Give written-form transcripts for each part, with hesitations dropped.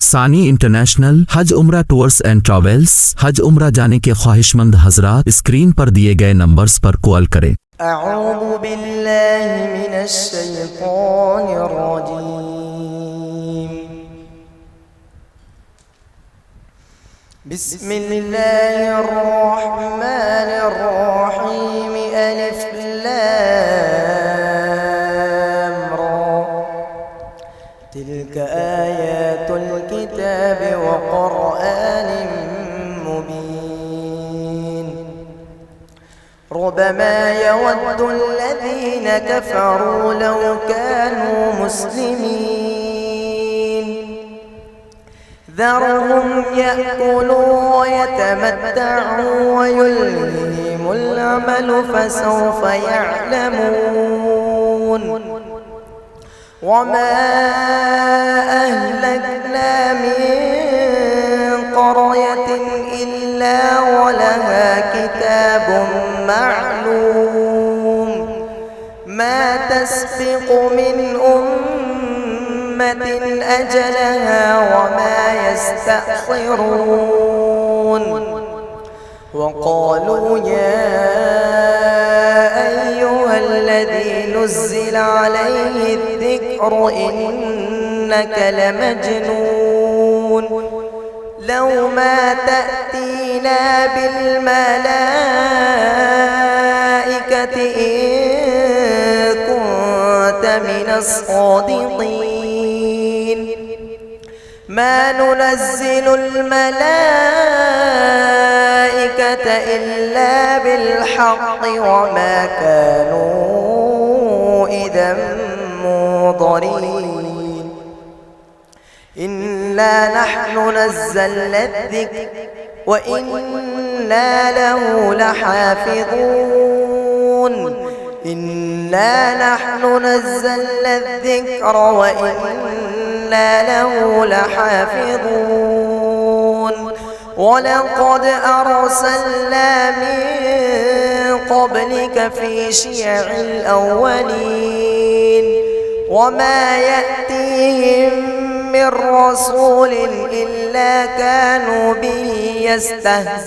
सानी इंटरनेशनल हज उम्रा टूर्स एंड ट्रैवल्स हज उम्रा जाने के ख्वाहिशमंद हजरात स्क्रीन पर दिए गए नंबर्स पर कॉल करें। अऊज़ु बिल्लाहि मिनश शैतानिर रजीम। बिस्मिल्लाहिर रहमानिर रहीम। अलिफ लाम रा। तिल्क आयातुल किताबि व क़ुरआनिन मुबीन। रब्बमा यवद्दु الذين كفروا لو كانوا مسلمين ذرهم يأكلوا ويتمتعوا ويلههم العمل فسوف يعلمون وما أهلكنا من قرية إلا ولها كتاب معلوم ما تسبق من أمة أجلها وما يستأخرون وقالوا يا أيها الذي نزل عليه الذكر إنك لمجنون لو ما تأتينا بالملائكة إن كنت من الصادقين ما ننزل الملائكة إلا بالحق وما كانوا إذا منظرين إنا نحن نزلنا الذكر وإنا له لحافظون إنا نحن نزلنا الذكر وإنا له لحافظون ولقد أرسلنا من قبلك في شيع الأولين وما يأتيهم من رسول إلا كانوا به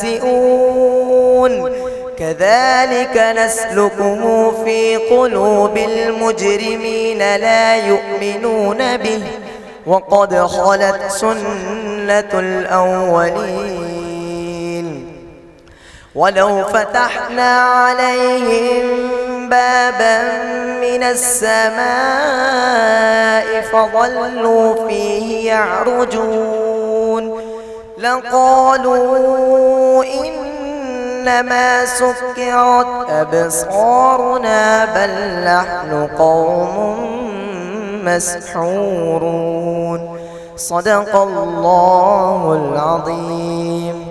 يستهزئون كذلك نسلكه في قلوب المجرمين لا يؤمنون به وقد خلت سنة الأولين ولو فتحنا عليهم بابا من السماء فظلوا فيه يعرجون لقالوا إنما سكرت أبصارنا بل نحن قوم مسحورون صدق الله العظيم.